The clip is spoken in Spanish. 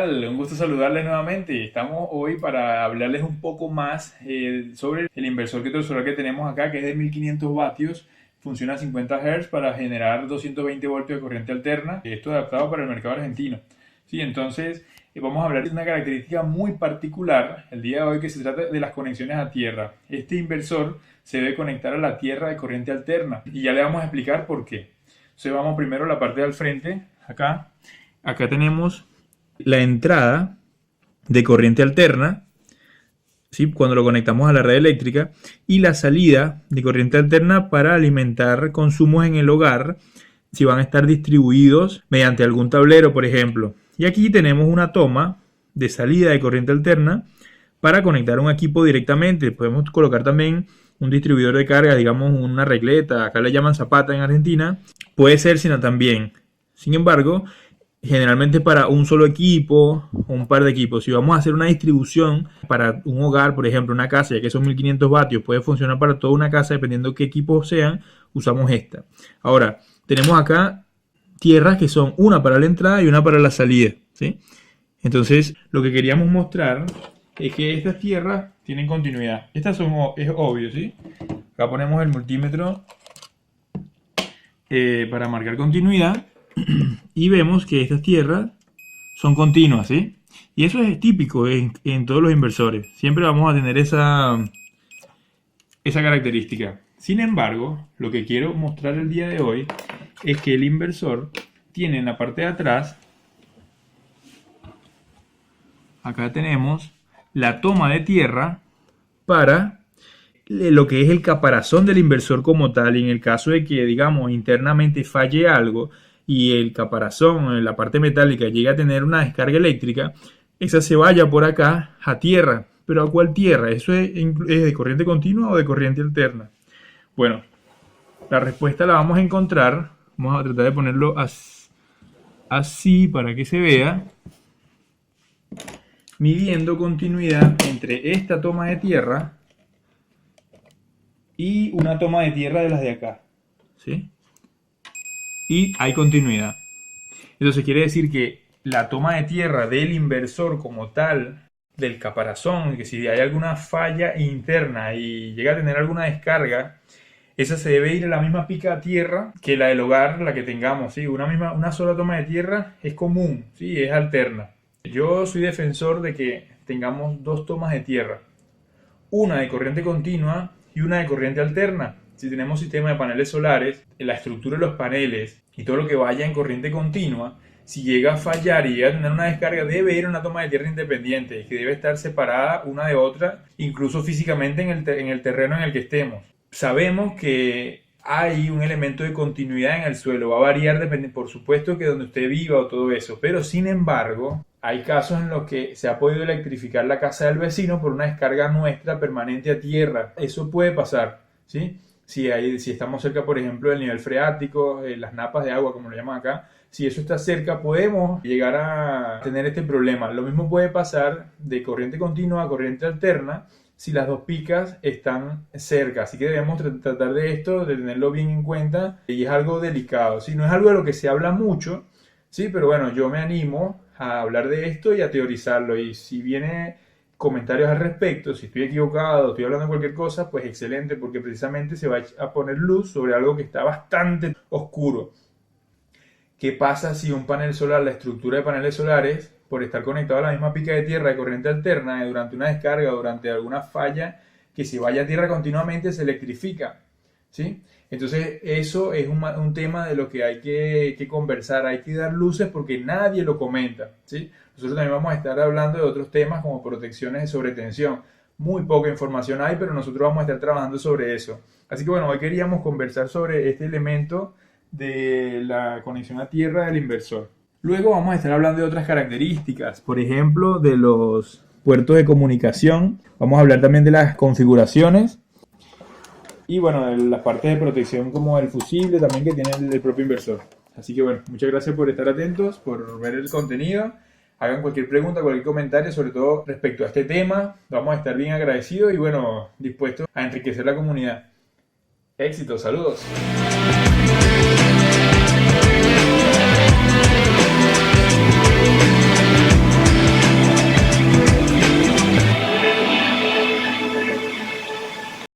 tal? Un gusto saludarles nuevamente. Estamos hoy para hablarles un poco más sobre el inversor solar que tenemos acá, que es de 1500 vatios. Funciona a 50 Hz para generar 220 voltios de corriente alterna. Esto es adaptado para el mercado argentino. Sí, entonces vamos a hablar de una característica muy particular el día de hoy, que se trata de las conexiones a tierra. Este inversor se debe conectar a la tierra de corriente alterna y ya le vamos a explicar por qué. Entonces vamos primero a la parte del frente, acá. Acá tenemos la entrada de corriente alterna, ¿sí? Cuando lo conectamos a la red eléctrica, y la salida de corriente alterna para alimentar consumos en el hogar, si van a estar distribuidos mediante algún tablero, por ejemplo. Y aquí tenemos una toma de salida de corriente alterna para conectar un equipo directamente. Podemos colocar también un distribuidor de carga, digamos una regleta, acá le llaman zapata en Argentina. Puede ser, sino también. Sin embargo, generalmente para un solo equipo o un par de equipos. Si vamos a hacer una distribución para un hogar, por ejemplo, una casa, ya que son 1500 vatios, puede funcionar para toda una casa dependiendo qué equipos sean, usamos esta. Ahora, tenemos acá tierras que son una para la entrada y una para la salida, ¿sí? Entonces, lo que queríamos mostrar es que estas tierras tienen continuidad. Estas son, es obvio, ¿sí? Acá ponemos el multímetro para marcar continuidad. Y vemos que estas tierras son continuas, ¿sí? Y eso es típico en todos los inversores. Siempre vamos a tener esa característica. Sin embargo, lo que quiero mostrar el día de hoy es que el inversor tiene en la parte de atrás, acá tenemos la toma de tierra para lo que es el caparazón del inversor como tal. Y en el caso de que, digamos, internamente falle algo y el caparazón, la parte metálica, llega a tener una descarga eléctrica, esa se vaya por acá a tierra. ¿Pero a cuál tierra? ¿Eso es de corriente continua o de corriente alterna? Bueno, la respuesta la vamos a encontrar. Vamos a tratar de ponerlo así para que se vea. Midiendo continuidad entre esta toma de tierra y una toma de tierra de las de acá, ¿sí? Y hay continuidad. Entonces quiere decir que la toma de tierra del inversor como tal, del caparazón, que si hay alguna falla interna y llega a tener alguna descarga, esa se debe ir a la misma pica a tierra que la del hogar, la que tengamos, ¿sí? Una sola toma de tierra es común, ¿sí? Es alterna. Yo soy defensor de que tengamos dos tomas de tierra, una de corriente continua y una de corriente alterna. Si tenemos sistema de paneles solares, la estructura de los paneles y todo lo que vaya en corriente continua, si llega a fallar y llega a tener una descarga, debe ir a una toma de tierra independiente, que debe estar separada una de otra, incluso físicamente en el terreno en el que estemos. Sabemos que hay un elemento de continuidad en el suelo, va a variar dependiendo, por supuesto, que donde usted viva o todo eso, pero sin embargo, hay casos en los que se ha podido electrificar la casa del vecino por una descarga nuestra permanente a tierra. Eso puede pasar, ¿sí? Si estamos cerca, por ejemplo, del nivel freático, las napas de agua, como lo llaman acá, si eso está cerca, podemos llegar a tener este problema. Lo mismo puede pasar de corriente continua a corriente alterna si las dos picas están cerca. Así que debemos tratar de esto, de tenerlo bien en cuenta, y es algo delicado, ¿sí? No es algo de lo que se habla mucho, ¿sí? Pero bueno, yo me animo a hablar de esto y a teorizarlo. Y si viene comentarios al respecto, si estoy equivocado, estoy hablando de cualquier cosa, pues excelente, porque precisamente se va a poner luz sobre algo que está bastante oscuro. ¿Qué pasa si un panel solar, la estructura de paneles solares, por estar conectado a la misma pica de tierra de corriente alterna, durante una descarga o durante alguna falla, que si vaya a tierra continuamente se electrifica, ¿sí? Entonces eso es un tema de lo que hay que conversar, hay que dar luces porque nadie lo comenta, ¿sí? Nosotros también vamos a estar hablando de otros temas como protecciones de sobretensión. Muy poca información hay, pero nosotros vamos a estar trabajando sobre eso. Así que bueno, hoy queríamos conversar sobre este elemento de la conexión a tierra del inversor. Luego vamos a estar hablando de otras características, por ejemplo, de los puertos de comunicación. Vamos a hablar también de las configuraciones y bueno, de las partes de protección como el fusible también que tiene el propio inversor. Así que bueno, muchas gracias por estar atentos, por ver el contenido. Hagan cualquier pregunta, cualquier comentario, sobre todo respecto a este tema. Vamos a estar bien agradecidos y bueno, dispuestos a enriquecer la comunidad. Éxito, saludos.